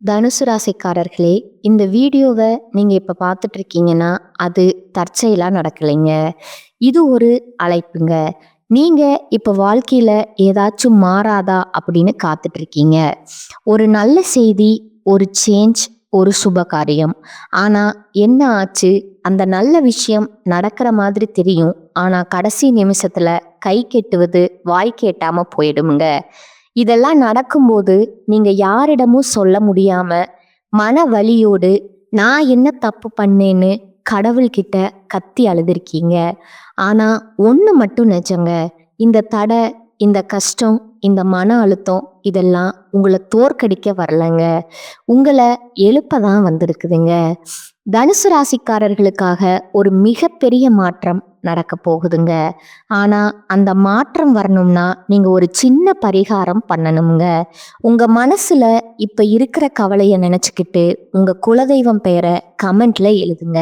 தனுசு ராசிக்காரர்களே, இந்த வீடியோவை நீங்க இப்ப பார்த்துட்டு இருக்கீங்கன்னா, அது தற்செயலா நடக்கலைங்க. இது ஒரு அழைப்புங்க. நீங்க இப்ப வாழ்க்கையில ஏதாச்சும் மாறாதா அப்படின்னு காத்துட்டு இருக்கீங்க. ஒரு நல்ல செய்தி, ஒரு சேஞ்ச், ஒரு சுப காரியம். ஆனா என்ன ஆச்சு? அந்த நல்ல விஷயம் நடக்கிற மாதிரி தெரியும். ஆனா கடைசி நிமிஷத்துல கை கெட்டுவது வாய் கேட்டாம போயிடுமுங்க. இதெல்லாம் நடக்கும்போது நீங்க யாரிடமும் சொல்ல முடியாம மன வலியோடு நான் என்ன தப்பு பண்ணேன்னு கடவுள்கிட்ட கத்தி அழுதுருக்கீங்க. ஆனா ஒண்ணு மட்டும் நிஜங்க. இந்த தடை, இந்த கஷ்டம், இந்த மன அழுத்தம் இதெல்லாம் உங்களை தோற்கடிக்க வரலங்க. உங்களை எழுப்ப தான் வந்திருக்குதுங்க. தனுசு ராசிக்காரர்களுக்காக ஒரு மிகப்பெரிய மாற்றம் நடக்க போகுதுங்க. ஆனா அந்த மாற்றம் வரணும்னா நீங்க ஒரு சின்ன பரிகாரம் பண்ணணுங்க. உங்க மனசுல இப்ப இருக்கிற கவலைய நினைச்சுக்கிட்டு உங்க குலதெய்வம் பெயரை கமெண்ட்ல எழுதுங்க.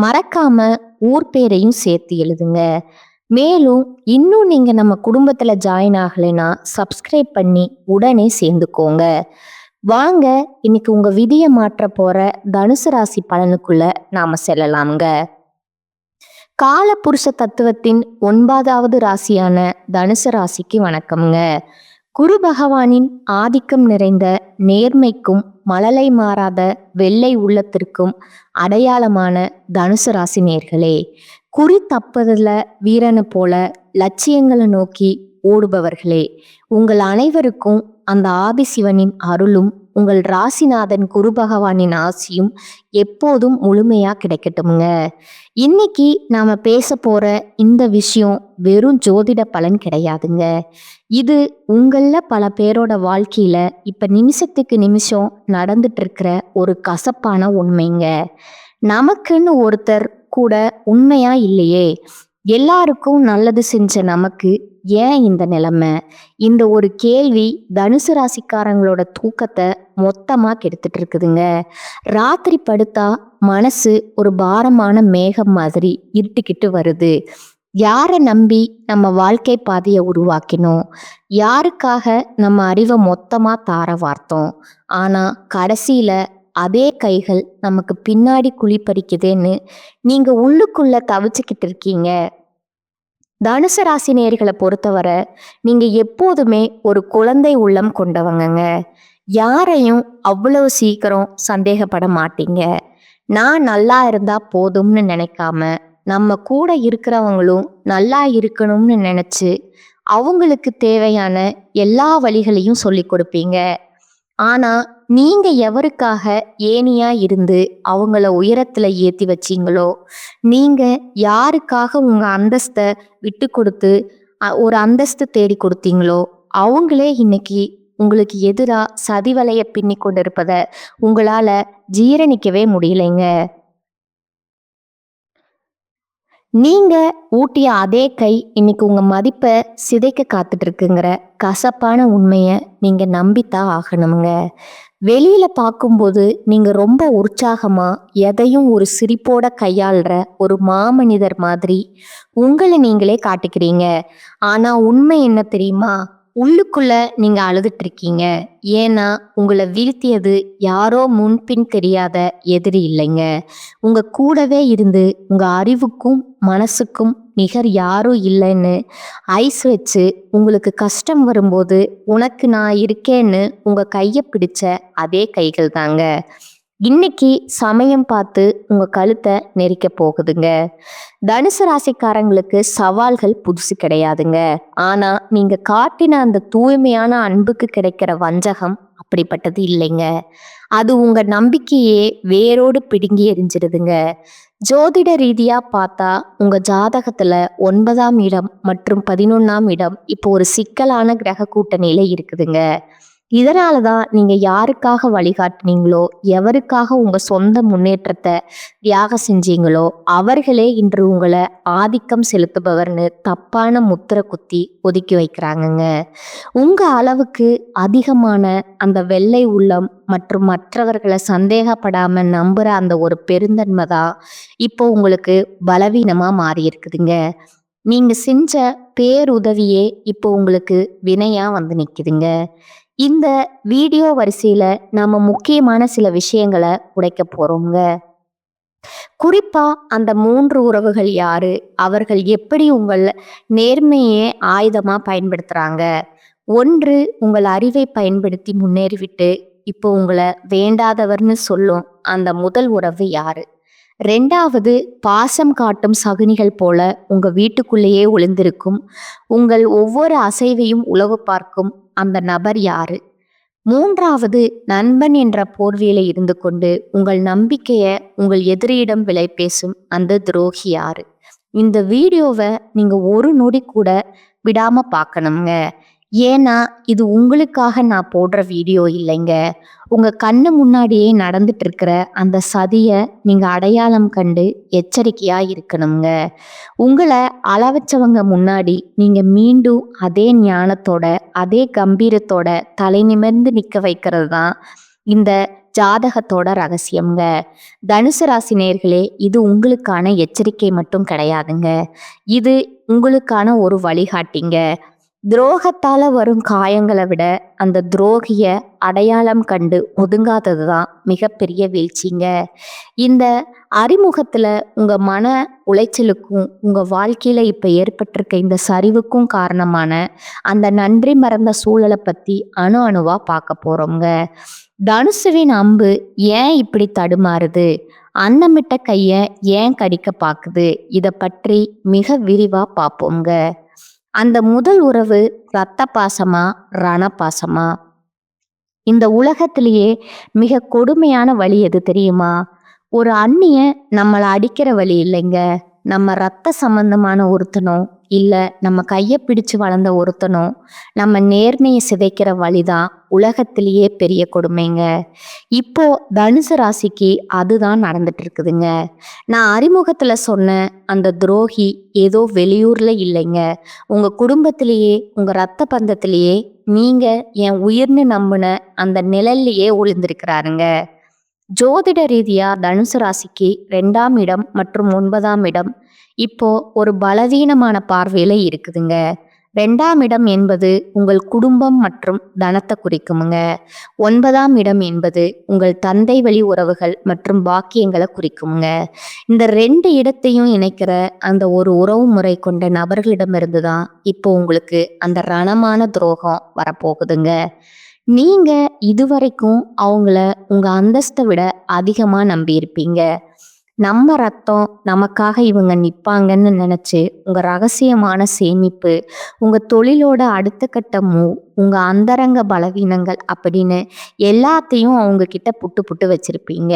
மறக்காம ஊர் பேரையும் சேர்த்து எழுதுங்க. மேலும் இன்னும் நீங்க நம்ம குடும்பத்துல ஜாயின் ஆகலைன்னா சப்ஸ்கிரைப் பண்ணி உடனே சேர்ந்துக்கோங்க. வாங்க இன்னைக்கு உங்க விதியை மாற்ற போற தனுசு ராசி பலனுக்குள்ள நாம செல்லலாம்ங்க. காலபுருஷ தத்துவத்தின் 9வது ராசியான தனுசு ராசிக்கு வணக்கம்ங்க. குரு பகவானின் ஆதிக்கம் நிறைந்த நேர்மைக்கும் மழலை மாறாத வெள்ளை உள்ளத்திற்கும் அடையாளமான தனுசு ராசி நேர்களே, குறி தப்பதில் வீரனை போல லட்சியங்களை நோக்கி ஓடுபவர்களே, உங்கள் அனைவருக்கும் அந்த ஆதிசிவனின் அருளும் உங்கள் ராசிநாதன் குரு பகவானின் ஆசியும் எப்போதும் முழுமையா கிடைக்கட்டுமுங்க. இன்னைக்கு நாம பேச போற இந்த விஷயம் வெறும் ஜோதிட பலன் கிடையாதுங்க. இது உங்கள பல பேரோட வாழ்க்கையில இப்ப நிமிஷத்துக்கு நிமிஷம் நடந்துட்டு இருக்கிற ஒரு கசப்பான உண்மைங்க. நமக்குன்னு ஒருத்தர் கூட உண்மையா இல்லையே, எல்லாருக்கும் நல்லது செஞ்ச நமக்கு ஏன் இந்த நிலைமை? இந்த ஒரு கேள்வி தனுசு ராசிக்காரங்களோட தூக்கத்தை மொத்தமா கெடுத்துட்டு இருக்குதுங்க. ராத்திரி படுத்தா மனசு ஒரு பாரமான மேகம் மாதிரி இருட்டிக்கிட்டு வருது. யாரை நம்பி நம்ம வாழ்க்கை பாதையை உருவாக்கினோம்? யாருக்காக நம்ம அறிவை மொத்தமா தார வார்த்தோம்? ஆனா கடைசியில அதே கைகள் நமக்கு பின்னாடி குழி பறிக்குதேன்னு நீங்க உள்ளுக்குள்ள தவிச்சுக்கிட்டு இருக்கீங்க. தனுசு ராசி நேயர்களை பொறுத்தவரை நீங்க எப்போதுமே ஒரு குழந்தை உள்ளம் கொண்டவங்கங்க. யாரையும் அவ்வளவு சீக்கிரம் சந்தேகப்பட மாட்டீங்க. நான் நல்லா இருந்தா போதும்னு நினைக்காம நம்ம கூட இருக்கிறவங்களும் நல்லா இருக்கணும்னு நினைச்சு அவங்களுக்கு தேவையான எல்லா வழிகளையும் சொல்லி கொடுப்பீங்க. ஆனா நீங்க எவருக்காக ஏனியா இருந்து அவங்கள உயரத்துல ஏத்தி வச்சீங்களோ, நீங்க யாருக்காக உங்க அந்தஸ்தை விட்டு கொடுத்து ஒரு அந்தஸ்து தேடி கொடுத்தீங்களோ, அவங்களே இன்னைக்கு உங்களுக்கு எதிரா சதி வலைய பின்னி கொண்டிருப்பத உங்களால ஜீரணிக்கவே முடியலைங்க. நீங்க ஊட்டிய அதே கை இன்னைக்கு உங்க மதிப்பை சிதைக்க காத்துட்டு இருக்குங்கிற கசப்பான உண்மையை நீங்க நம்பித்தான் ஆகணுங்க. வெளியில பார்க்கும்போது நீங்க ரொம்ப உற்சாகமா எதையும் ஒரு சிரிப்போட கையாளுற ஒரு மாமனிதர் மாதிரி உங்களை நீங்களே காட்டிக்கிறீங்க. ஆனா உண்மை என்ன தெரியுமா? உள்ளுக்குள்ள நீங்க அழுதுட்டு இருக்கீங்க. ஏன்னா உங்களை வீழ்த்தியது யாரோ முன்பின் தெரியாத எதிரி இல்லைங்க. உங்க கூடவே இருந்து உங்க அறிவுக்கும் மனசுக்கும் நிகர் யாரும் இல்லைன்னு ஐஸ் வச்சு உங்களுக்கு கஷ்டம் வரும்போது உனக்கு நான் இருக்கேன்னு உங்க கையை பிடிச்ச அதே கைகள் தாங்க இன்னைக்கு சமயம் பார்த்து உங்க கழுத்தை நெரிக்க போகுதுங்க. தனுசு ராசிக்காரங்களுக்கு சவால்கள் புதுசு கிடையாதுங்க. ஆனா நீங்க காட்டின அந்த தூய்மையான அன்புக்கு கிடைக்கிற வஞ்சகம் அப்படிப்பட்டது இல்லைங்க. அது உங்க நம்பிக்கையே வேரோடு பிடுங்கி எரிஞ்சிருதுங்க. ஜோதிட ரீதியா பார்த்தா உங்க ஜாதகத்துல 9ஆம் இடம் மற்றும் 11ஆம் இடம் இப்போ ஒரு சிக்கலான கிரக கூட்டணியில இருக்குதுங்க. இதனாலதான் நீங்க யாருக்காக வழிகாட்டினீங்களோ, எவருக்காக உங்க சொந்த முன்னேற்றத்தை தியாகம் செஞ்சீங்களோ, அவர்களே இன்று உங்களை ஆதிக்கம் செலுத்துபவர்னு தப்பான முத்திரை குத்தி ஒதுக்கி வைக்கிறாங்கங்க. உங்க அளவுக்கு அதிகமான அந்த வெள்ளை உள்ளம் மற்றும் மற்றவர்களை சந்தேகப்படாம நம்புற அந்த ஒரு பெருந்தன்மை தான் இப்போ உங்களுக்கு பலவீனமா மாறி இருக்குதுங்க. நீங்க செஞ்ச பேருதவியே இப்போ உங்களுக்கு வினையா வந்து நிக்குதுங்க. இந்த வீடியோ வரிசையில நாம முக்கியமான சில விஷயங்களை உடைக்க போறோங்க. குறிப்பா அந்த 3 உறவுகள் யாரு? அவர்கள் எப்படி உங்கள் நேர்மையை ஆயுதமா பயன்படுத்துறாங்க? 1 உங்கள் அறிவை பயன்படுத்தி முன்னேறிவிட்டு, இப்போ உங்கள வேண்டாதவர்ன்னு சொல்லும் அந்த முதல் உறவு யாரு? 2வது பாசம் காட்டும் சகுனிகள் போல உங்க வீட்டுக்குள்ளேயே ஒளிந்திருக்கும், உங்கள் ஒவ்வொரு அசைவையும் உளவு பார்க்கும் அந்த நபர் யாரு? 3வது நண்பன் என்ற போர்வையில இருந்து கொண்டு உங்கள் நம்பிக்கைய உங்கள் எதிரியிடம் விலை பேசும் அந்த துரோகி யாரு? இந்த வீடியோவை நீங்க ஒரு நொடி கூட விடாம பார்க்கணுங்க. ஏன்னா இது உங்களுக்காக நான் போடுற வீடியோ இல்லைங்க. உங்க கண்ணு முன்னாடியே நடந்துட்டு இருக்கிற அந்த சதிய நீங்க அடையாளம் கண்டு எச்சரிக்கையா இருக்கணுங்க. உங்களை அளவச்சவங்க முன்னாடி நீங்க மீண்டும் அதே ஞானத்தோட அதே கம்பீரத்தோட தலை நிமிர்ந்து நிக்க வைக்கிறது தான் இந்த ஜாதகத்தோட ரகசியம்ங்க. தனுசு ராசி நேயர்களே, இது உங்களுக்கான எச்சரிக்கை மட்டும் கிடையாதுங்க. இது உங்களுக்கான ஒரு வழிகாட்டிங்க. துரோகத்தால வரும் காயங்களை விட அந்த துரோகிய அடையாளம் கண்டு ஒதுங்காதது தான் மிகப்பெரிய வீழ்ச்சிங்க. இந்த அறிமுகத்துல உங்க மன உளைச்சலுக்கும் உங்க வாழ்க்கையில இப்ப ஏற்பட்டிருக்க இந்த சரிவுக்கும் காரணமான அந்த நன்றி மறந்த சூழலை பத்தி அணு அணுவா பார்க்க போறோங்க. தனுசுவின் அம்பு ஏன் இப்படி தடுமாறுது? அன்னமிட்ட கைய ஏன் கடிக்க பாக்குது? இத பற்றி மிக விரிவா பார்ப்போங்க. அந்த முதல் உறவு இரத்த பாசமா, ரண பாசமா? இந்த உலகத்திலேயே மிக கொடுமையான வலி எது தெரியுமா? ஒரு அந்நியன் நம்மளை அடிக்கிற வலி இல்லைங்க. நம்ம ரத்த சம்பந்தமான ஒருத்தனோ, இல்ல நம்ம கையை பிடிச்சு வளர்ந்த ஒருத்தனோ நம்ம நேர்மையை சிதைக்கிற வழிதான் உலகத்திலேயே பெரிய கொடுமைங்க. இப்போ தனுசு ராசிக்கு அதுதான் நடந்துட்டு இருக்குதுங்க. நான் அறிமுகத்துல சொன்ன அந்த துரோகி ஏதோ வெளியூர்ல இல்லைங்க. உங்க குடும்பத்திலேயே உங்க ரத்த பந்தத்திலேயே நீங்க என் உயிர்னு நம்பின அந்த நிழல்லையே ஒளிந்திருக்கிறாருங்க. ஜோதிட ரீதியா தனுசு ராசிக்கு 2ஆம் இடம் மற்றும் 9ஆம் இடம் இப்போ ஒரு பலவீனமான பார்வையில இருக்குதுங்க. 2ஆம் இடம் என்பது உங்கள் குடும்பம் மற்றும் தனத்தை குறிக்குமுங்க. 9ஆம் இடம் என்பது உங்கள் தந்தை வழி உறவுகள் மற்றும் பாக்கியங்களை குறிக்குங்க. இந்த 2 இடத்தையும் இணைக்கிற அந்த ஒரு உறவு முறை கொண்ட நபர்களிடமிருந்து தான் இப்போ உங்களுக்கு அந்த ரணமான துரோகம் வரப்போகுதுங்க. நீங்க இதுவரைக்கும் அவங்கள உங்க அந்தஸ்தை விட அதிகமா நம்பியிருப்பீங்க. நம்ம ரத்தம் நமக்காக இவங்க நிப்பாங்கன்னு நினைச்சு உங்க ரகசியமான சேமிப்பு, உங்க தொழிலோட அடுத்த கட்ட மூவ், உங்க அந்தரங்க பலவீனங்கள் அப்படின்னு எல்லாத்தையும் அவங்க கிட்ட புட்டு புட்டு வச்சிருப்பீங்க.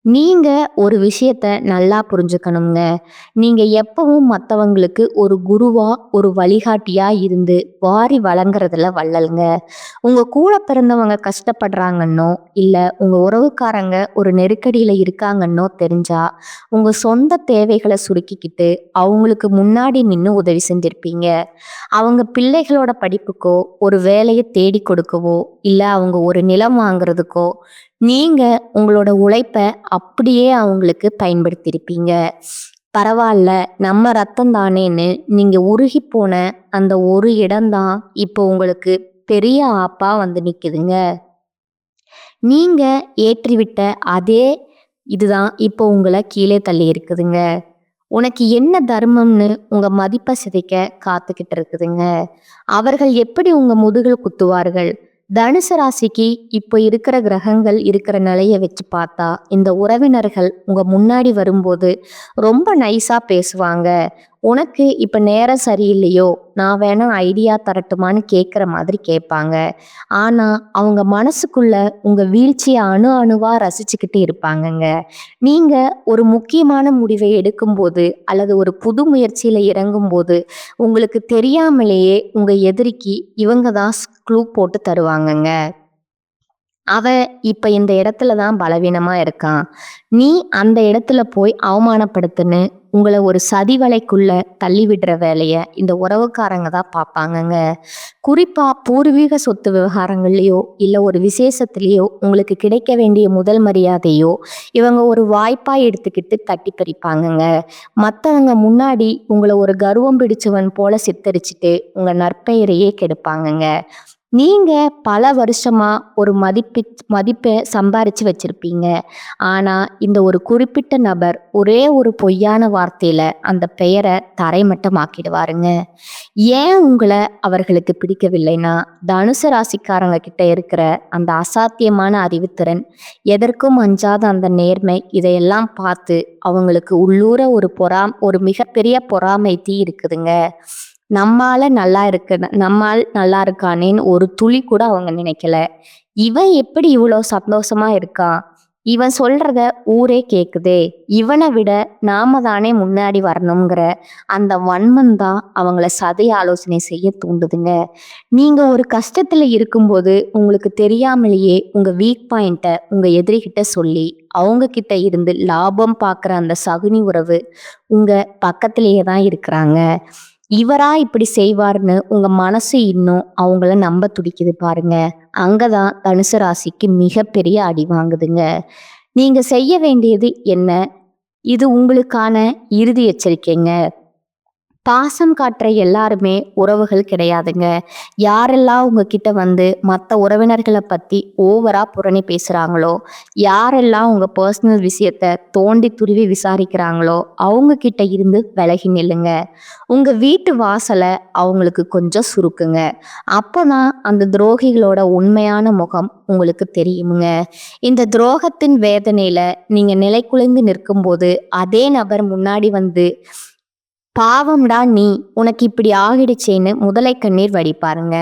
நீங்க ஒரு விஷயத்த நல்லா புரிஞ்சுக்கணுங்க. நீங்க எப்பவும் மற்றவங்களுக்கு ஒரு குருவா ஒரு வழிகாட்டியா இருந்து வாரி வழங்குறதுல வள்ளல்ங்க. உங்க கூட பிறந்தவங்க கஷ்டப்படுறாங்கன்னோ, இல்ல உங்க உறவுக்காரங்க ஒரு நெருக்கடியில இருக்காங்கன்னோ தெரிஞ்சா உங்க சொந்த தேவைகளை சுருக்கிக்கிட்டு அவங்களுக்கு முன்னாடி நின்று உதவி செஞ்சிருப்பீங்க. அவங்க பிள்ளைகளோட படிப்புக்கோ ஒரு வேலையை தேடி கொடுக்கவோ, இல்ல அவங்க ஒரு நிலம் வாங்குறதுக்கோ நீங்க உங்களோட உழைப்ப அப்படியே அவங்களுக்கு பயன்படுத்தியிருப்பீங்க. பரவாயில்ல, நம்ம ரத்தம் தானேன்னு நீங்க உருகி போன அந்த ஒரு இடம்தான் இப்போ உங்களுக்கு பெரிய ஆப்பா வந்து நிக்குதுங்க. நீங்க ஏற்றிவிட்ட அதே இதுதான் இப்போ உங்களை கீழே தள்ளி இருக்குதுங்க. உனக்கு என்ன தர்மம்னு உங்க மதிப்பை சிதைக்க காத்துக்கிட்டு இருக்குதுங்க. அவர்கள் எப்படி உங்க முதுகில் குத்துவார்கள்? தனுசு ராசிக்கு இப்போ இருக்கிற கிரகங்கள் இருக்கிற நிலையை வச்சு பார்த்தா இந்த உறவினர்கள் உங்க முன்னாடி வரும்போது ரொம்ப நைஸா பேசுவாங்க. உனக்கு இப்ப நேரம் சரியில்லையோ, நான் வேணா ஐடியா தரட்டுமான்னு கேட்குற மாதிரி கேட்பாங்க. ஆனா அவங்க மனசுக்குள்ள உங்க வீழ்ச்சியை அணு அணுவா ரசிச்சுக்கிட்டு இருப்பாங்கங்க. நீங்க ஒரு முக்கியமான முடிவை எடுக்கும்போது அல்லது ஒரு புது முயற்சியில இறங்கும்போது உங்களுக்கு தெரியாமலேயே உங்க எதிரிக்கு இவங்க தான் க்ளூ போட்டு தருவாங்கங்க. அவன் இப்ப இந்த இடத்துல தான் பலவீனமா இருக்கான், நீ அந்த இடத்துல போய் அவமானப்படுத்துன்னு உங்களை ஒரு சதி வலைக்குள்ள தள்ளி விடுற வேலைய இந்த உறவுக்காரங்க தான் பார்ப்பாங்கங்க. குறிப்பா பூர்வீக சொத்து விவகாரங்கள்லயோ இல்ல ஒரு விசேஷத்திலேயோ உங்களுக்கு கிடைக்க வேண்டிய முதல் மரியாதையோ இவங்க ஒரு வாய்ப்பா எடுத்துக்கிட்டு தட்டி பறிப்பாங்கங்க. மற்றவங்க முன்னாடி உங்களை ஒரு கர்வம் பிடிச்சவன் போல சித்தரிச்சுட்டு உங்க நற்பெயரையே கெடுப்பாங்கங்க. நீங்க பல வருஷமா ஒரு மதிப்பை சம்பாரிச்சு வச்சிருப்பீங்க. ஆனா, இந்த ஒரு குறிப்பிட்ட நபர் ஒரே ஒரு பொய்யான வார்த்தையில அந்த பெயர தரைமட்டமாக்கிடுவாருங்க. ஏன் உங்கள அவர்களுக்கு பிடிக்கவில்லைன்னா, தனுசு ராசிக்காரங்க கிட்ட இருக்கிற அந்த அசாத்தியமான அறிவுத்திறன், எதற்கும் அஞ்சாத அந்த நேர்மை, இதையெல்லாம் பார்த்து அவங்களுக்கு உள்ளூர ஒரு மிகப்பெரிய பொறாமை தீ இருக்குதுங்க. நம்மால் நல்லா இருக்கானேன்னு ஒரு துளி கூட அவங்க நினைக்கல. இவன் எப்படி இவ்வளோ சந்தோஷமா இருக்கான்? இவன் சொல்றத ஊரே கேக்குதே! இவனை விட நாம தானே முன்னாடி வரணுங்கிற அந்த வன்மம் தான் அவங்கள சதி ஆலோசனை செய்ய தூண்டுதுங்க. நீங்க ஒரு கஷ்டத்துல இருக்கும்போது உங்களுக்கு தெரியாமலேயே உங்க வீக் பாயிண்ட்ட உங்க எதிரிகிட்ட சொல்லி, அவங்க கிட்ட இருந்து லாபம் பார்க்குற அந்த சகுனி உறவு உங்க பக்கத்திலேயே தான் இருக்கிறாங்க. இவரா இப்படி செய்வார்ன்னு உங்க மனசு இன்னும் அவங்கள நம்ப துடிக்குது பாருங்க. அங்கதான் தனுசு ராசிக்கு மிகப்பெரிய அடி வாங்குதுங்க. நீங்க செய்ய வேண்டியது என்ன? இது உங்களுக்கான இறுதி எச்சரிக்கைங்க. பாசம் காட்டுற எல்லாருமே உறவுகள் கிடையாதுங்க. யாரெல்லாம் உங்ககிட்ட வந்து மற்ற உறவினர்களை பத்தி ஓவரா புரணி பேசுறாங்களோ, யாரெல்லாம் உங்க பர்சனல் விஷயத்த தோண்டி துருவி விசாரிக்கிறாங்களோ, அவங்க கிட்ட இருந்து விலகி நில்லுங்க. உங்க வீட்டு வாசலை அவங்களுக்கு கொஞ்சம் சுருக்குங்க. அப்பதான் அந்த துரோகிகளோட உண்மையான முகம் உங்களுக்கு தெரியுமுங்க. இந்த துரோகத்தின் வேதனையில நீங்க நிலைகுலைந்து நிற்கும்போது அதே நபர் முன்னாடி வந்து, பாவம்டா நீ, உனக்கு இப்படி ஆகிடுச்சேன்னு முதலை கண்ணீர் வடிப்பாருங்க.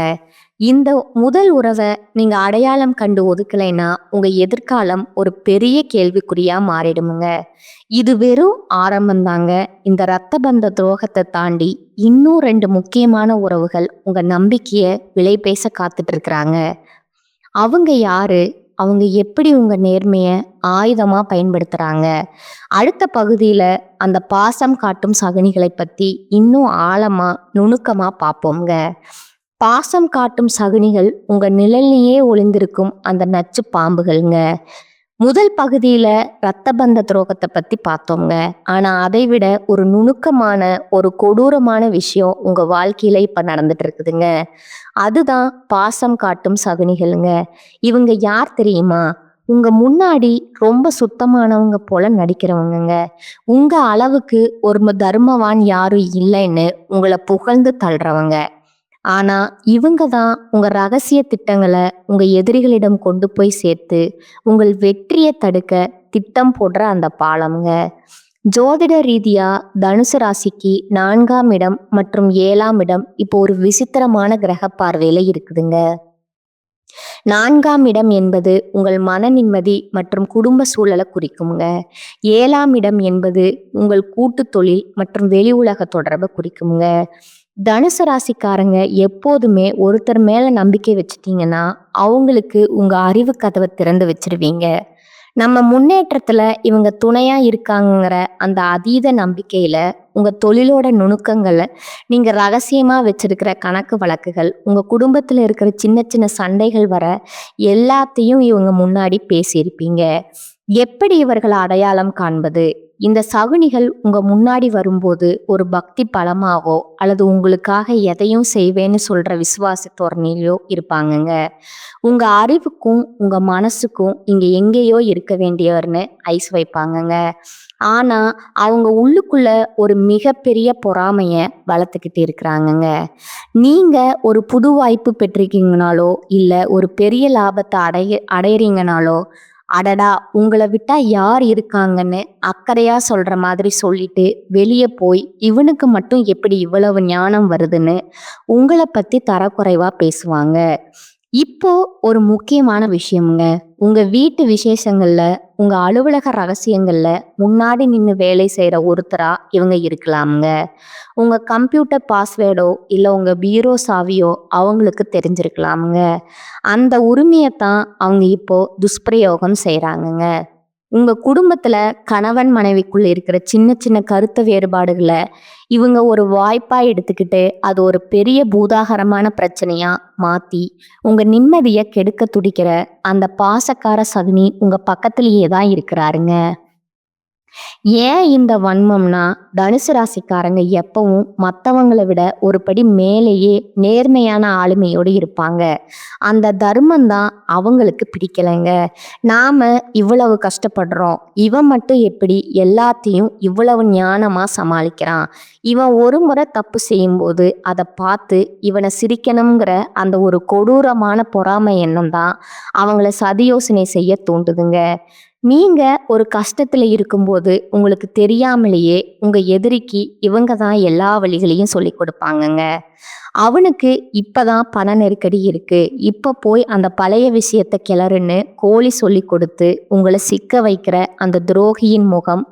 இந்த முதல் உறவை நீங்க அடையாளம் கண்டு ஒதுக்கலைன்னா உங்க எதிர்காலம் ஒரு பெரிய கேள்விக்குறியா மாறிடுமுங்க. இது வெறும் ஆரம்பம்தாங்க. இந்த இரத்த பந்த துரோகத்தை தாண்டி இன்னும் 2 முக்கியமான உறவுகள் உங்க நம்பிக்கைய விலை பேச காத்துட்டு இருக்கிறாங்க. அவங்க யாரு? அவங்க எப்படி உங்க நேர்மைய ஆயுதமா பயன்படுத்துறாங்க? அடுத்த பகுதியில அந்த பாசம் காட்டும் சகுனிகளை பத்தி இன்னும் ஆழமா நுணுக்கமா பார்ப்போம்ங்க. பாசம் காட்டும் சகுனிகள் உங்க நிழல்லையே ஒளிந்திருக்கும் அந்த நச்சு பாம்புகள்ங்க. முதல் பகுதியில இரத்த பந்த துரோகத்தை பத்தி பார்த்தோம்ங்க. ஆனா அதை விட ஒரு நுணுக்கமான, ஒரு கொடூரமான விஷயம் உங்க வாழ்க்கையில இப்ப நடந்துட்டு இருக்குதுங்க. அதுதான் பாசம் காட்டும் சகுனிகள்ங்க. இவங்க யார் தெரியுமா? உங்க முன்னாடி ரொம்ப சுத்தமானவங்க போல நடிக்கிறவங்கங்க. உங்க அளவுக்கு ஒரு தர்மவான் யாரும் இல்லைன்னு உங்களை புகழ்ந்து தள்ளுறவங்க. ஆனா இவங்க தான் உங்க ரகசிய திட்டங்களை உங்க எதிரிகளிடம் கொண்டு போய் சேர்த்து உங்கள் வெற்றியை தடுக்க திட்டம் போடுற அந்த பாலம்ங்க. ஜோதிட ரீதியா தனுசு ராசிக்கு 4ஆம் இடம் மற்றும் 7ஆம் இடம் இப்போ ஒரு விசித்திரமான கிரக பார்வையில இருக்குதுங்க. 4ஆம் இடம் என்பது உங்கள் மன நிம்மதி மற்றும் குடும்ப சூழலை குறிக்குங்க. 7ஆம் இடம் என்பது உங்கள் கூட்டு தொழில் மற்றும் வெளி உலக தொடர்பை குறிக்குங்க. தனுசு ராசிக்காரங்க எப்போதுமே ஒருத்தர் மேல நம்பிக்கை வச்சுட்டீங்கன்னா அவங்களுக்கு உங்க அறிவு கதவை திறந்து வச்சிருவீங்க. நம்ம முன்னேற்றத்துல இவங்க துணையா இருக்காங்கங்கிற அந்த அதீத நம்பிக்கையில உங்க தொழிலோட நுணுக்கங்களை, நீங்க ரகசியமா வச்சிருக்கிற கணக்கு வழக்குகள், உங்க குடும்பத்துல இருக்கிற சின்ன சின்ன சண்டைகள் வர எல்லாத்தையும் இவங்க முன்னாடி பேசியிருப்பீங்க. எப்படி இவர்களை அடையாளம் காண்பது? இந்த சகுனிகள் உங்க முன்னாடி வரும்போது ஒரு பக்தி பலமாவோ அல்லது உங்களுக்காக எதையும் செய்வேன்னு சொல்ற விசுவாச தோரணையிலோ இருப்பாங்கங்க. உங்க அறிவுக்கும் உங்க மனசுக்கும் இங்க எங்கேயோ இருக்க வேண்டியவர்னு ஐஸ் வைப்பாங்கங்க. ஆனா அவங்க உள்ளுக்குள்ள ஒரு மிகப்பெரிய பொறாமைய வளர்த்துக்கிட்டு இருக்கிறாங்கங்க. நீங்க ஒரு புது வாய்ப்பு பெற்றிருக்கீங்கனாலோ இல்ல ஒரு பெரிய லாபத்தை அடையறீங்கனாலோ, அடடா உங்களை விட்டா யார் இருக்காங்கன்னு அக்கறையா சொல்ற மாதிரி சொல்லிட்டு வெளியே போய் இவனுக்கு மட்டும் எப்படி இவ்வளவு ஞானம் வருதுன்னு உங்களை பத்தி தரக்குறைவா பேசுவாங்க. இப்போ ஒரு முக்கியமான விஷயம்ங்க. உங்க வீட்டு விசேஷங்கள்ல, உங்க அலுவலக ரகசியங்கள்ல முன்னாடி நின்று வேலை செய்யற ஒருத்தரா இவங்க இருக்கலாமுங்க. உங்க கம்ப்யூட்டர் பாஸ்வேர்டோ இல்ல உங்க பீரோ சாவியோ அவங்களுக்கு தெரிஞ்சிருக்கலாமுங்க. அந்த உரிமையைத்தான் அவங்க இப்போ துஷ்பிரயோகம் செய்றாங்கங்க. உங்க குடும்பத்துல கணவன் மனைவிக்குள்ள இருக்கிற சின்ன சின்ன கருத்து வேறுபாடுகளை இவங்க ஒரு வாய்ப்பா எடுத்துக்கிட்டு அது ஒரு பெரிய பூதாகரமான பிரச்சனையா மாத்தி உங்க நிம்மதியை கெடுக்க துடிக்கிற அந்த பாசக்கார சகுனி உங்க பக்கத்திலேயே தான் இருக்கிறாருங்க. ஏன் இந்த வன்மம்னா, தனுசு ராசிக்காரங்க எப்பவும் மத்தவங்கள விட ஒரு படி மேலேயே நேர்மையான ஆளுமையோடு இருப்பாங்க. அந்த தர்மம் தான் அவங்களுக்கு பிடிக்கலைங்க. நாம இவ்வளவு கஷ்டப்படுறோம். இவன் மட்டும் எப்படி எல்லாத்தையும் இவ்வளவு ஞானமா சமாளிக்கிறான்? இவன் ஒரு முறை தப்பு செய்யும்போது அதை பார்த்து இவனை சிரிக்கணுங்கிற அந்த ஒரு கொடூரமான பொறாமை எண்ணம் தான் அவங்கள சதியோசனை செய்ய தூண்டுதுங்க. நீங்க ஒரு கஷ்டத்துல இருக்கும்போது உங்களுக்கு தெரியாமலேயே உங்க எதிரிக்கு இவங்க தான் எல்லா வழிகளையும் சொல்லி கொடுப்பாங்கங்க. அவனுக்கு இப்பதான் பண நெருக்கடி இருக்கு, இப்ப போய் அந்த பழைய விஷயத்த கிளறுன்னு கோழி சொல்லி கொடுத்து உங்களை சிக்க வைக்கிற அந்த துரோகியின் முகம்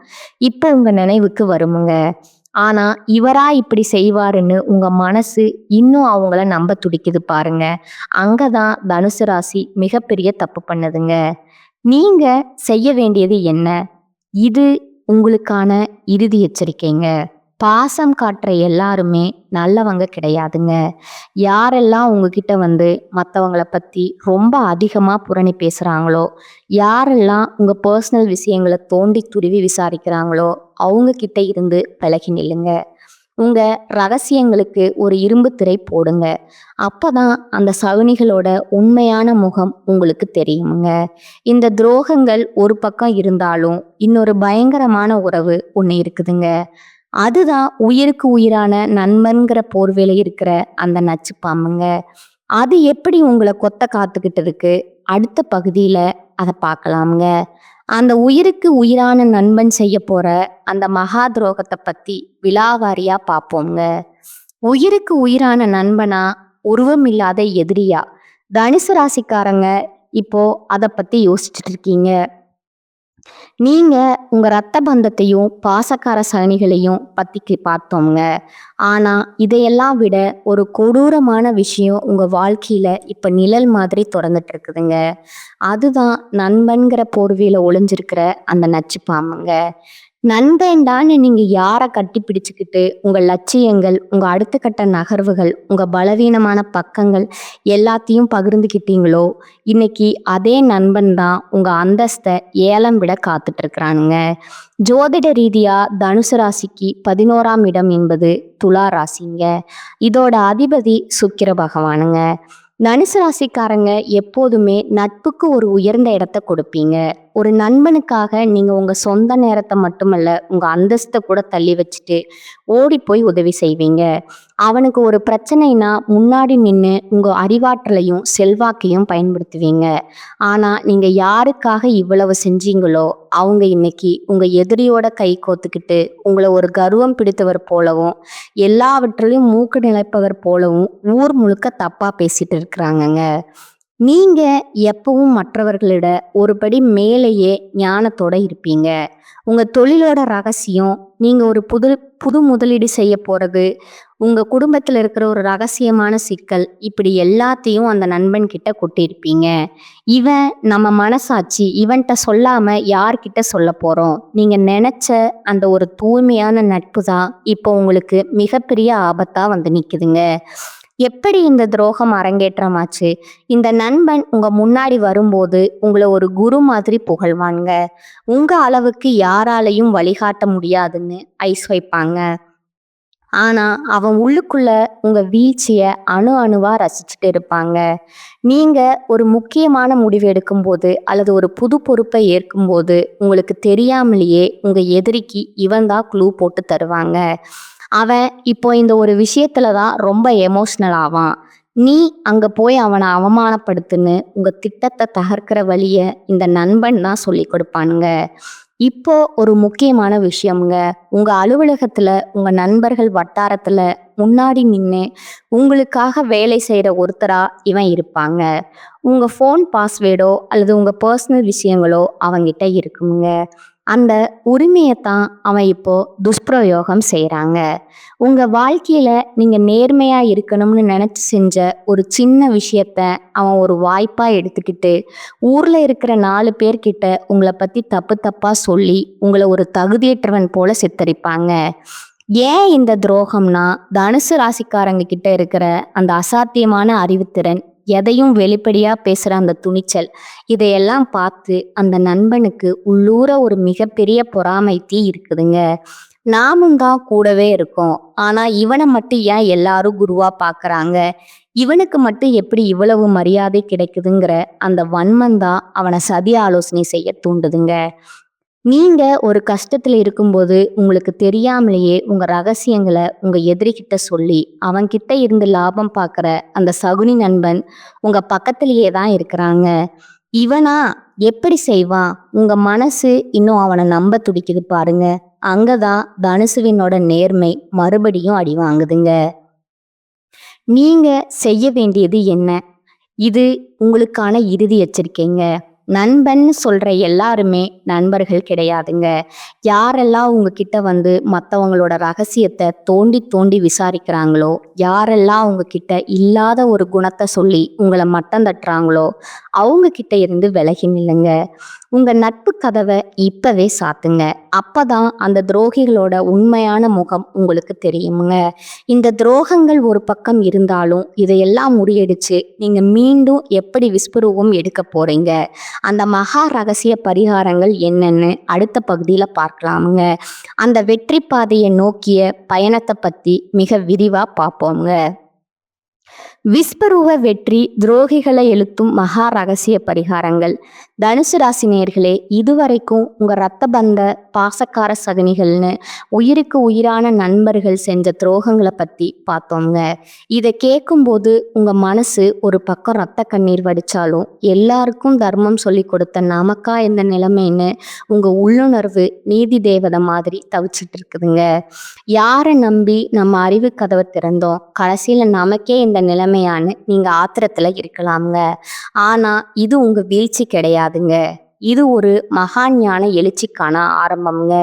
இப்ப உங்க நினைவுக்கு வருமுங்க. ஆனா இவரா இப்படி செய்வாருன்னு உங்க மனசு இன்னும் அவங்கள நம்ப துடிக்குது பாருங்க. அங்கதான் தனுசு ராசி மிகப்பெரிய தப்பு பண்ணுதுங்க. நீங்க செய்ய வேண்டியது என்ன? இது உங்களுக்கான இறுதி எச்சரிக்கைங்க. பாசம் காட்டுற எல்லாருமே நல்லவங்க கிடையாதுங்க. யாரெல்லாம் உங்ககிட்ட வந்து மற்றவங்கள பற்றி ரொம்ப அதிகமாக புரணி பேசுகிறாங்களோ, யாரெல்லாம் உங்கள் பர்சனல் விஷயங்களை தோண்டி துருவி விசாரிக்கிறாங்களோ அவங்க கிட்ட இருந்து விலகி நில்லுங்க. உங்க ரகசியங்களுக்கு ஒரு இரும்பு திரை போடுங்க. அப்பதான் அந்த சகுனிகளோட உண்மையான முகம் உங்களுக்கு தெரியுமுங்க. இந்த துரோகங்கள் ஒரு பக்கம் இருந்தாலும் இன்னொரு பயங்கரமான உறவு ஒன்று இருக்குதுங்க. அதுதான் உயிருக்கு உயிரான நண்பன்கிற போர்வையில இருக்கிற அந்த நச்சு பாம்புங்க. அது எப்படி உங்களை கொத்த காத்துக்கிட்டு இருக்கு? அடுத்த பகுதியில அதை பார்க்கலாமுங்க. அந்த உயிருக்கு உயிரான நண்பன் செய்ய போற அந்த மகா துரோகத்தை பத்தி விலாவாரியா பார்ப்போங்க. உயிருக்கு உயிரான நண்பனா, உருவம் இல்லாத எதிரியா? தனுசு ராசிக்காரங்க இப்போ அதை பத்தி யோசிச்சுட்டு இருக்கீங்க. நீங்க உங்க ரத்த பந்தத்தையும் பாசக்கார சகனிகளையும் பத்தி பார்த்தோங்க. ஆனா இதையெல்லாம் விட ஒரு கொடூரமான விஷயம் உங்க வாழ்க்கையில இப்ப நிழல் மாதிரி தொடர்ந்துட்டு இருக்குதுங்க. அதுதான் நண்பன்கிற போர்வையில ஒளிஞ்சிருக்கிற அந்த நச்சு பாம்புங்க. நண்பன்டான்னு நீங்க யாரை கட்டி பிடிச்சுக்கிட்டு உங்க லட்சியங்கள், உங்க அடுத்த கட்ட நகர்வுகள், உங்க பலவீனமான பக்கங்கள் எல்லாத்தையும் பகிர்ந்துக்கிட்டீங்களோ, இன்னைக்கு அதே நண்பன் தான் உங்க அந்தஸ்தை ஏலம் விட காத்துட்டு இருக்கிறானுங்க. ஜோதிட ரீதியா தனுசு ராசிக்கு 11ஆம் இடம் என்பது துலா ராசிங்க. இதோட அதிபதி சுக்கிர பகவானுங்க. தனுசு ராசிக்காரங்க எப்போதுமே நட்புக்கு ஒரு உயர்ந்த இடத்த கொடுப்பீங்க. ஒரு நண்பனுக்காக நீங்க உங்க சொந்த நேரத்தை மட்டுமல்ல, உங்க அந்தஸ்தை கூட தள்ளி வச்சுட்டு ஓடி போய் உதவி செய்வீங்க. அவனுக்கு ஒரு பிரச்சனைனா முன்னாடி நின்று உங்க அறிவாற்றலையும் செல்வாக்கையும் பயன்படுத்துவீங்க. ஆனா நீங்க யாருக்காக இவ்வளவு செஞ்சீங்களோ அவங்க இன்னைக்கு உங்க எதிரியோட கை கோத்துக்கிட்டு உங்களை ஒரு கர்வம் பிடித்தவர் போலவும், எல்லாவற்றிலையும் மூக்கு நிலைப்பவர் போலவும் ஊர் முழுக்க தப்பா பேசிட்டு இருக்கிறாங்கங்க. நீங்க எப்பவும் மற்றவர்களிட ஒரு படி மேலேயே ஞானத்தோட இருப்பீங்க. உங்க தொழிலோட ரகசியம், நீங்க ஒரு புது முதலீடு செய்ய போறது, உங்க குடும்பத்துல இருக்கிற ஒரு ரகசியமான சிக்கல், இப்படி எல்லாத்தையும் அந்த நண்பன் கிட்ட கொட்டியிருப்பீங்க. இவன் நம்ம மனசாட்சி, இவன்கிட்ட சொல்லாம யார்கிட்ட சொல்ல போறோம்? நீங்க நினைச்ச அந்த ஒரு தூய்மையான நட்பு தான் இப்போ உங்களுக்கு மிகப்பெரிய ஆபத்தா வந்து நிக்குதுங்க. எப்படி இந்த துரோகம் அரங்கேற்றமாச்சு? இந்த நண்பன் உங்க முன்னாடி வரும்போது உங்களை ஒரு குரு மாதிரி புகழ்வாங்க. உங்க அளவுக்கு யாராலையும் வழிகாட்ட முடியாதுன்னு ஐஸ் வைப்பாங்க. ஆனா அவன் உள்ளுக்குள்ள உங்க வீழ்ச்சிய அணு அணுவா ரசிச்சுட்டு இருப்பாங்க. நீங்க ஒரு முக்கியமான முடிவு எடுக்கும்போது அல்லது ஒரு புது பொறுப்பை ஏற்கும்போது உங்களுக்கு தெரியாமலேயே உங்க எதிரிக்கு இவன் தான் க்ளூ போட்டு தருவாங்க. அவன் இப்போ இந்த ஒரு விஷயத்துல தான் ரொம்ப எமோஷ்னல் ஆவான். நீ அங்க போய் அவனை அவமானப்படுத்துன்னு உங்க திட்டத்தை தகர்க்கிற வழிய இந்த நண்பன் தான் சொல்லி கொடுப்பானுங்க. இப்போ ஒரு முக்கியமான விஷயம்ங்க. உங்க அலுவலகத்துல உங்க நண்பர்கள் வட்டாரத்துல முன்னாடி நின்று உங்களுக்காக வேலை செய்யற ஒருத்தரா இவன் இருப்பாங்க. உங்க ஃபோன் பாஸ்வேர்டோ அல்லது உங்க பர்சனல் விஷயங்களோ அவங்கிட்ட இருக்குங்க. அந்த உரிமையைத்தான் அவன் இப்போ துஷ்பிரயோகம் செய்கிறாங்க. உங்கள் வாழ்க்கையில் நீங்கள் நேர்மையாக இருக்கணும்னு நினச்சி செஞ்ச ஒரு சின்ன விஷயத்த அவன் ஒரு வாய்ப்பாக எடுத்துக்கிட்டு ஊரில் இருக்கிற 4 பேர்கிட்ட உங்களை பற்றி தப்பு தப்பாக சொல்லி உங்களை ஒரு தகுதியற்றவன் போல சித்தரிப்பாங்க. ஏன் இந்த துரோகம்னா, தனுசு ராசிக்காரங்க கிட்ட இருக்கிற அந்த அசாத்தியமான அறிவுத்திறன் எதையும் வெளிப்படையா பேசுற அந்த துணிச்சல், இதையெல்லாம் பார்த்து அந்த நண்பனுக்கு உள்ளூர ஒரு மிகப்பெரிய பொறாமை தீ இருக்குதுங்க. நாமும் தான் கூடவே இருக்கோம், ஆனா இவனை மட்டும் ஏன் எல்லாரும் குருவா பார்க்கறாங்க, இவனுக்கு மட்டும் எப்படி இவ்வளவு மரியாதை கிடைக்குதுங்கிற அந்த வன்மம் தான் அவனை சதி ஆலோசனை செய்ய தூண்டுதுங்க. நீங்க ஒரு கஷ்டத்துல இருக்கும்போது உங்களுக்கு தெரியாமலேயே உங்க ரகசியங்களை உங்க எதிரிகிட்ட சொல்லி அவன்கிட்ட இருந்து லாபம் பார்க்குற அந்த சகுனி நண்பன் உங்க பக்கத்திலேயே தான் இருக்கிறாங்க. இவனா எப்படி செய்வான்? உங்க மனசு இன்னும் அவனை நம்ப துடிக்குது பாருங்க. அங்கதான் தனுசுவினோட நேர்மை மறுபடியும் அடி வாங்குதுங்க. நீங்க செய்ய வேண்டியது என்ன? இது உங்களுக்கான இறுதி எச்சரிக்கைங்க. நண்பன்னு சொல்ற எல்லாருமே நண்பர்கள் கிடையாதுங்க. யாரெல்லாம் உங்ககிட்ட வந்து மற்றவங்களோட ரகசியத்தை தோண்டி தோண்டி விசாரிக்கிறாங்களோ, யாரெல்லாம் உங்ககிட்ட இல்லாத ஒரு குணத்தை சொல்லி உங்களை மட்டம் தட்டுறாங்களோ, அவங்க கிட்ட இருந்து விலகி நில்லுங்க. உங்க நட்பு கதவை இப்பவே சாத்துங்க. அப்பதான் அந்த துரோகிகளோட உண்மையான முகம் உங்களுக்கு தெரியுமுங்க. இந்த துரோகங்கள் ஒரு பக்கம் இருந்தாலும் இதையெல்லாம் முறியடிச்சு நீங்க மீண்டும் எப்படி விஸ்வரூபம் எடுக்க போறீங்க, அந்த மகா ரகசிய பரிகாரங்கள் என்னன்னு அடுத்த பகுதியில பார்க்கலாமுங்க. அந்த வெற்றி பாதையை நோக்கிய பயணத்தை பத்தி மிக விரிவா பார்ப்போங்க. விஸ்வரூப வெற்றி, துரோகிகளை எழுத்தும் மகா ரகசிய பரிகாரங்கள். தனுசு ராசி நேயர்களே, இதுவரைக்கும் உங்க ரத்த பந்த பாசக்கார சகுனிகள்னு உயிருக்கு உயிரான நண்பர்கள் செஞ்ச துரோகங்களை பத்தி பார்த்தோங்க. இதை கேட்கும்போது உங்க மனசு ஒரு பக்கம் ரத்த கண்ணீர் வடிச்சாலும், எல்லாருக்கும் தர்மம் சொல்லி கொடுத்த நமக்கா இந்த நிலைமைன்னு உங்க உள்ளுணர்வு நீதி தேவதை மாதிரி தவிச்சிட்டு இருக்குதுங்க. யாரை நம்பி நம்ம அறிவு கதவை திறந்தோம், கடைசியில நமக்கே இந்த நிலைமையான்னு நீங்க ஆத்திரத்துல இருக்கலாம்ங்க. ஆனா இது உங்க வீழ்ச்சி கிடையாதுங்க. இது ஒரு மகாஞான எழுச்சிக்கான ஆரம்பம்ங்க.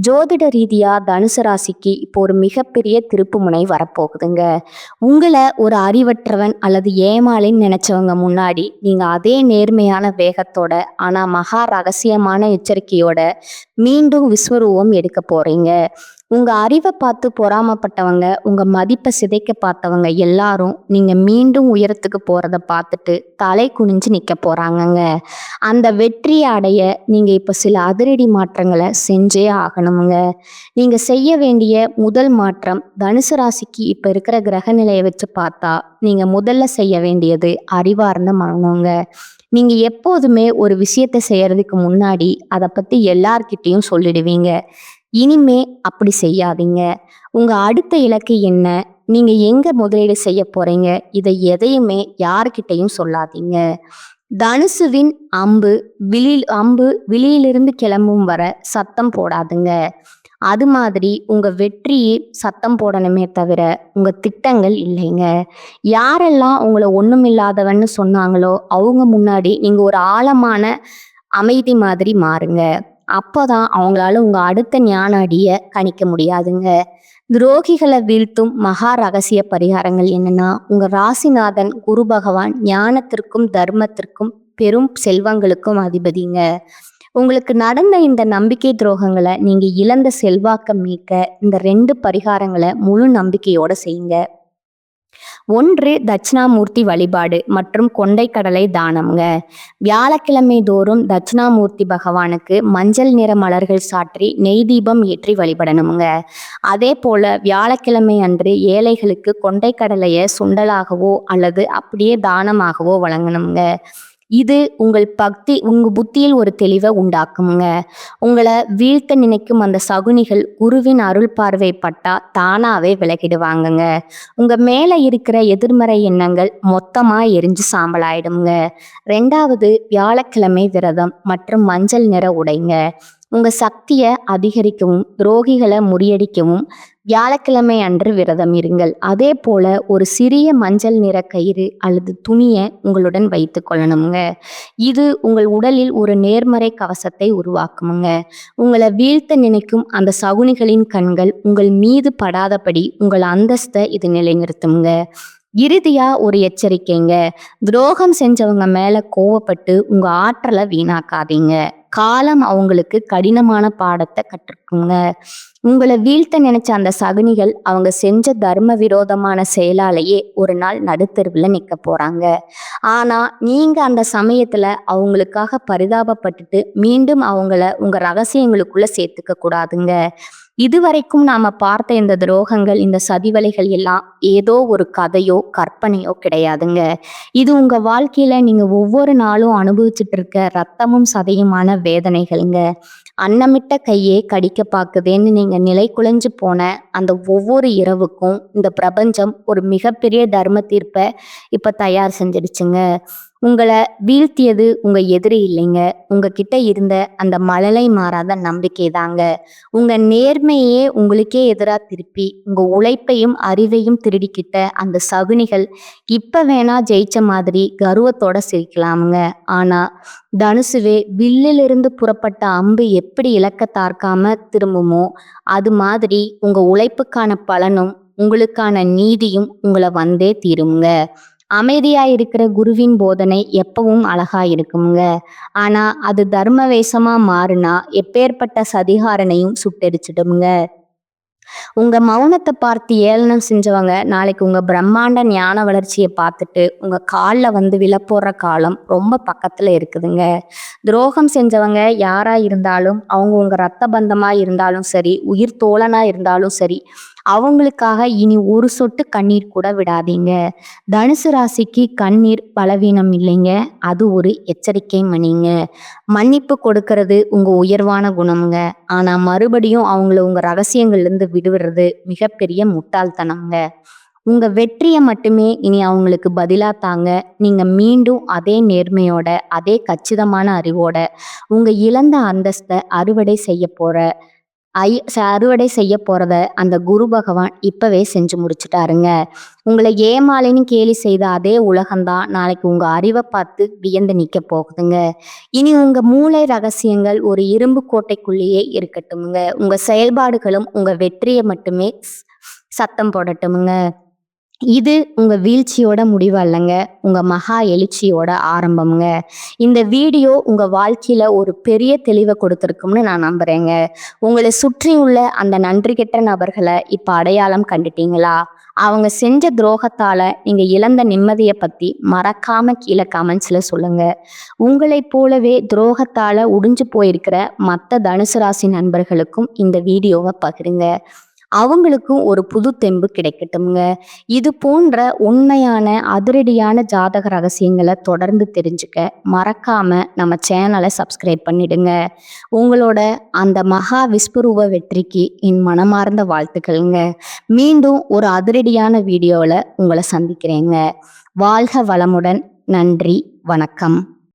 ஜோதிட ரீதியா தனுசு ராசிக்கு இப்போ ஒரு மிகப்பெரிய திருப்பு முனை வரப்போகுதுங்க. உங்களை ஒரு அறிவற்றவன் அல்லது ஏமாளின்னு நினைச்சவங்க முன்னாடி நீங்க அதே நேர்மையான வேகத்தோட ஆனா மகா ரகசியமான எச்சரிக்கையோட மீண்டும் விஸ்வரூபம் எடுக்க போறீங்க. உங்க அறிவை பார்த்து பொறாமப்பட்டவங்க, உங்க மதிப்பை சிதைக்க பார்த்தவங்க எல்லாரும் நீங்க மீண்டும் உயரத்துக்கு போறத பார்த்துட்டு தலை குனிஞ்சு நிக்க போறாங்கங்க. அந்த வெற்றியை அடைய நீங்க இப்ப சில அதிரடி மாற்றங்களை செஞ்சே ஆகணுங்க. நீங்க செய்ய வேண்டிய முதல் மாற்றம், தனுசு ராசிக்கு இப்ப இருக்கிற கிரக நிலையை வச்சு பார்த்தா நீங்க முதல்ல செய்ய வேண்டியது அறிவார்ந்த மனங்க. நீங்க எப்போதுமே ஒரு விஷயத்தை செய்யறதுக்கு முன்னாடி அதை பத்தி எல்லார்கிட்டையும் சொல்லிடுவீங்க. இனிமே அப்படி செய்யாதீங்க. உங்க அடுத்த இலக்கு என்ன, நீங்க எங்க முதலீடு செய்ய போறீங்க, இதை எதையுமே யாருக்கிட்டையும் சொல்லாதீங்க. தனுசுவின் அம்பு விழியிலிருந்து கிளம்பும் வர சத்தம் போடாதுங்க. அது மாதிரி உங்க வெற்றியே சத்தம் போடணுமே தவிர உங்க திட்டங்கள் இல்லைங்க. யாரெல்லாம் உங்களை ஒண்ணுமில்லாதவன்னு சொன்னாங்களோ அவங்க முன்னாடி நீங்க ஒரு ஆழமான அமைதி மாதிரி மாறுங்க. அப்போதான் அவங்களால உங்க அடுத்த ஞான அடிய கணிக்க முடியாதுங்க. துரோகிகளை வீழ்த்தும் மகா ரகசிய பரிகாரங்கள் என்னன்னா, உங்க ராசிநாதன் குரு பகவான் ஞானத்திற்கும் தர்மத்திற்கும் பெரும் செல்வங்களுக்கும் அதிபதிங்க. உங்களுக்கு நடந்த இந்த நம்பிக்கை துரோகங்களை நீங்க இழந்த செல்வாக்க மீட்க இந்த 2 பரிகாரங்களை முழு நம்பிக்கையோட செய்யுங்க. ஒன்று, தட்சிணாமூர்த்தி வழிபாடு மற்றும் கொண்டைக்கடலை தானம்ங்க. வியாழக்கிழமை தோறும் தட்சிணாமூர்த்தி பகவானுக்கு மஞ்சள் நிற மலர்கள் சாற்றி நெய் தீபம் ஏற்றி வழிபடணுங்க. அதே போல வியாழக்கிழமை அன்று ஏழைகளுக்கு கொண்டைக்கடலையை சுண்டலாகவோ அல்லது அப்படியே தானமாகவோ வழங்கணுங்க. இது உங்க புத்தியில் ஒரு தெளிவை உண்டாக்குங்க. உங்களை வீழ்த்த நினைக்கும் அந்த சகுனிகள் குருவின் அருள் பார்வை பட்டா தானாவே விலகிடுவாங்கங்க. உங்க மேல இருக்கிற எதிர்மறை எண்ணங்கள் மொத்தமா எரிஞ்சு சாம்பலாயிடுங்க. 2வது, வியாழக்கிழமை விரதம் மற்றும் மஞ்சள் நிற உடைங்க. உங்க சக்தியை அதிகரிக்கவும் துரோகிகளை முறியடிக்கவும் வியாழக்கிழமை அன்று விரதம் இருங்கள். அதே போல ஒரு சிறிய மஞ்சள் நிற கயிறு அல்லது துணியை உங்களுடன் வைத்து கொள்ளணுங்க. இது உங்கள் உடலில் ஒரு நேர்மறை கவசத்தை உருவாக்குமுங்க. உங்களை வீழ்த்த நினைக்கும் அந்த சகுனிகளின் கண்கள் உங்கள் மீது படாதபடி உங்கள் அந்தஸ்தை இது நிலைநிறுத்துங்க. இறுதியா ஒரு எச்சரிக்கைங்க. துரோகம் செஞ்சவங்க மேல கோவப்பட்டு உங்க ஆற்றலை வீணாக்காதீங்க. காலம் அவங்களுக்கு கடினமான பாடத்தை கற்றுக்குங்க. உங்களை வீழ்த்த நினைச்ச அந்த சகுனிகள் அவங்க செஞ்ச தர்ம விரோதமான செயலாலேயே ஒரு நாள் நடுத்தெருவில் நிற்க போறாங்க. ஆனா நீங்க அந்த சமயத்துல அவங்களுக்காக பரிதாபப்பட்டுட்டு மீண்டும் அவங்கள உங்க ரகசியங்களுக்குள்ள சேர்த்துக்க கூடாதுங்க. இதுவரைக்கும் நாம பார்த்த இந்த துரோகங்கள், இந்த சதிவலைகள் எல்லாம் ஏதோ ஒரு கதையோ கற்பனையோ கிடையாதுங்க. இது உங்க வாழ்க்கையில நீங்க ஒவ்வொரு நாளும் அனுபவிச்சுட்டு இருக்க ரத்தமும் சதையுமான வேதனைகள்ங்க. அன்னமிட்ட கையே கடிக்க பாக்குதேன்னு நீங்க நிலை குலைஞ்சு போன அந்த ஒவ்வொரு இரவுக்கும் இந்த பிரபஞ்சம் ஒரு மிகப்பெரிய தர்ம தீர்ப்பை இப்ப தயார் செஞ்சிடுச்சுங்க. உங்களை வீழ்த்தியது உங்க எதிரி இல்லைங்க, உங்ககிட்ட இருந்த அந்த மழலை மாறாத நம்பிக்கை தாங்க. உங்க நேர்மையே உங்களுக்கே எதிராக திருப்பி உங்க உழைப்பையும் அறிவையும் திருடிக்கிட்ட அந்த சகுனிகள் இப்ப வேணா ஜெயிச்ச மாதிரி கர்வத்தோட சிரிக்கலாமுங்க. ஆனா தனுசுவே வில்லிலிருந்து புறப்பட்ட அம்பு எப்படி இலக்க தார்க்காம திரும்புமோ அது மாதிரி உங்க உழைப்புக்கான பலனும் உங்களுக்கான நீதியும் உங்களை வந்தே தீருங்க. அமைதியா இருக்கிற குருவின் போதனை எப்பவும் அழகா இருக்குங்க. ஆனா அது தர்ம வேஷமா மாறுனா எப்பேற்பட்ட சதிகாரனையும் சுட்டெரிச்சிடுங்க. உங்க மௌனத்தை பார்த்து ஏளனம் செஞ்சவங்க நாளைக்கு உங்க பிரம்மாண்ட ஞான வளர்ச்சியை பார்த்துட்டு உங்க காலில் வந்து விழப்போற காலம் ரொம்ப பக்கத்துல இருக்குதுங்க. துரோகம் செஞ்சவங்க யாரா இருந்தாலும், அவங்க உங்க ரத்த பந்தமா இருந்தாலும் சரி, உயிர் தோழனா இருந்தாலும் சரி, அவங்களுக்காக இனி ஒரு சொட்டு கண்ணீர் கூட விடாதீங்க. தனுசு ராசிக்கு கண்ணீர் பலவீனம் இல்லைங்க, அது ஒரு எச்சரிக்கை மணிங்க. மன்னிப்பு கொடுக்கறது உங்க உயர்வான குணம்ங்க. ஆனா மறுபடியும் அவங்கள உங்க ரகசியங்கள்ல இருந்து விடுவிடுறது மிகப்பெரிய முட்டாள்தனம்ங்க. உங்க வெற்றியை மட்டுமே இனி அவங்களுக்கு பதிலா தாங்க. நீங்க மீண்டும் அதே நேர்மையோட, அதே கச்சிதமான அறிவோட உங்க இழந்த அந்தஸ்தை அறுவடை செய்ய போறத அந்த குரு பகவான் இப்பவே செஞ்சு முடிச்சுட்டாருங்க. உங்களை ஏமாளின்னு கேலி செய்த அதே உலகம்தான் நாளைக்கு உங்க அறிவை பார்த்து வியந்து நிக்க போகுதுங்க. இனி உங்க மூளை ரகசியங்கள் ஒரு இரும்பு கோட்டைக்குள்ளேயே இருக்கட்டுமுங்க. உங்க செயல்பாடுகளும் உங்க வெற்றியை மட்டுமே சத்தம் போடட்டுமுங்க. இது உங்க வீழ்ச்சியோட முடிவு அல்லங்க, உங்க மகா எழுச்சியோட ஆரம்பம்ங்க. இந்த வீடியோ உங்க வாழ்க்கையில ஒரு பெரிய தெளிவை கொடுத்துருக்கும்னு நான் நம்புறேங்க. உங்களை சுற்றி உள்ள அந்த நன்றி கெட்ட நபர்களை இப்ப அடையாளம் கண்டுட்டீங்களா? அவங்க செஞ்ச துரோகத்தால நீங்க இழந்த நிம்மதியை பத்தி மறக்காம கீழே கமெண்ட்ஸ்ல சொல்லுங்க. உங்களை போலவே துரோகத்தால உடிஞ்சு போயிருக்கிற மற்ற தனுசு ராசி நண்பர்களுக்கும் இந்த வீடியோவை பகிருங்க. அவங்களுக்கும் ஒரு புது தெம்பு கிடைக்கட்டும்ங்க. இது போன்ற உண்மையான அதிரடியான ஜாதக ரகசியங்களை தொடர்ந்து தெரிஞ்சுக்க மறக்காம நம்ம சேனலை சப்ஸ்கிரைப் பண்ணிடுங்க. உங்களோட அந்த மகா விஸ்வரூப வெற்றிக்கு என் மனமார்ந்த வாழ்த்துக்கள்ங்க. மீண்டும் ஒரு அதிரடியான வீடியோவில் உங்களை சந்திக்கிறேங்க. வாழ்க வளமுடன். நன்றி, வணக்கம்.